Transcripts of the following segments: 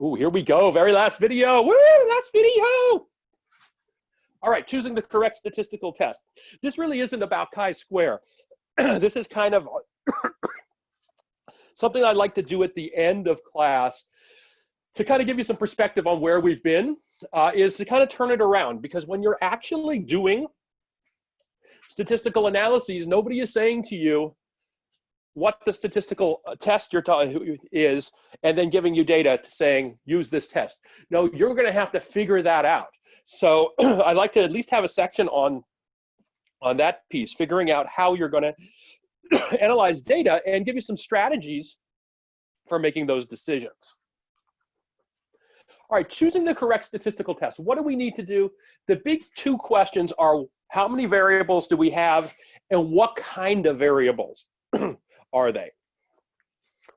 Ooh, here we go. Very last video. Woo, last video. All right, choosing the correct statistical test. This really isn't about chi-square. This is kind of something I'd like to do at the end of class to kind of give you some perspective on where we've been, is to kind of turn it around, because when you're actually doing statistical analyses, nobody is saying to you what the statistical test is, and then giving you data saying, use this test. No, you're gonna have to figure that out. So I'd like to at least have a section on that piece, figuring out how you're gonna analyze data and give you some strategies for making those decisions. All right, choosing the correct statistical test. What do we need to do? The big two questions are, how many variables do we have, and what kind of variables are they?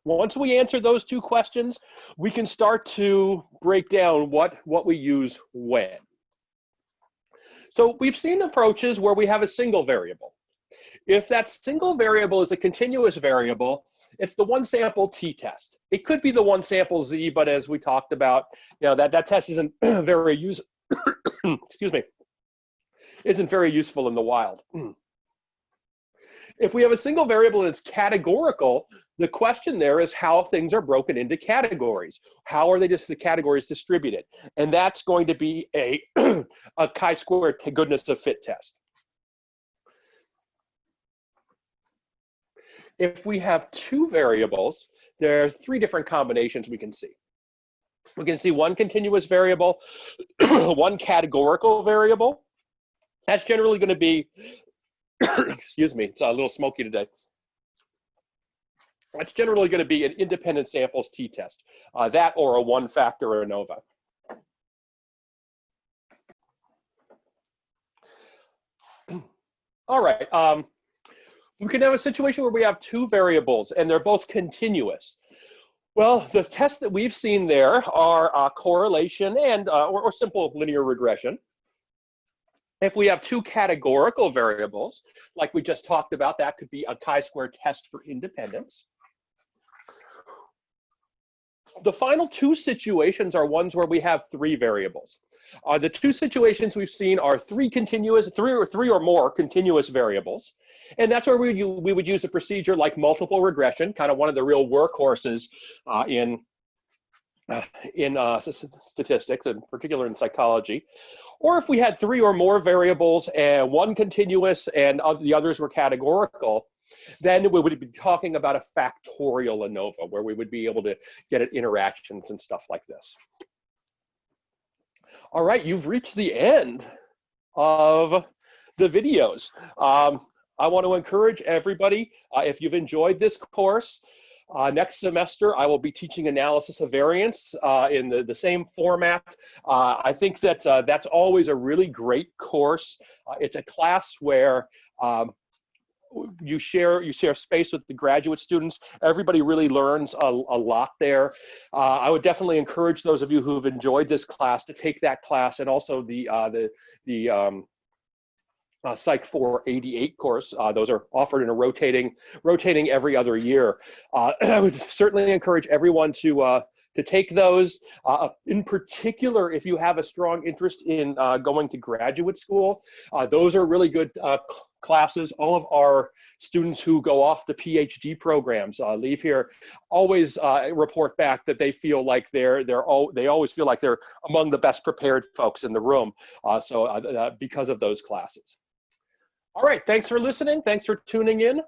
Once we answer those two questions, we can start to break down what we use when. So we've seen approaches where we have a single variable. If that single variable is a continuous variable, it's the one sample t-test. It could be the one sample z, but as we talked about, that test isn't very useful. Excuse me, isn't very useful in the wild. If we have a single variable and it's categorical, the question there is how things are broken into categories. How are the categories distributed? And that's going to be a chi-square goodness of fit test. If we have two variables, there are three different combinations we can see. We can see one continuous variable, one categorical variable. That's generally going to be, excuse me, it's a little smoky today. That's generally going to be an independent samples t-test, that or a one-factor ANOVA. All right. We can have a situation where we have two variables and they're both continuous. Well, the tests that we've seen there are correlation and or simple linear regression. If we have two categorical variables, like we just talked about, that could be a chi-square test for independence. The final two situations are ones where we have three variables. The two situations we've seen are three or more continuous variables. And that's where we would use a procedure like multiple regression, kind of one of the real workhorses in statistics, and particular in psychology. Or if we had three or more variables and one continuous and the others were categorical, then we would be talking about a factorial ANOVA, where we would be able to get at interactions and stuff like this. All right, you've reached the end of the videos. I want to encourage everybody, if you've enjoyed this course, next semester I will be teaching analysis of variance in the same format. I think that that's always a really great course. It's a class where you share space with the graduate students. Everybody really learns a lot there. I would definitely encourage those of you who've enjoyed this class to take that class, and also the Psych 488 course. Those are offered in a rotating every other year. I would certainly encourage everyone to take those. In particular, if you have a strong interest in going to graduate school, those are really good classes. All of our students who go off the PhD programs leave here always report back that they feel like they always feel like they're among the best prepared folks in the room. Because of those classes. All right, thanks for listening. Thanks for tuning in.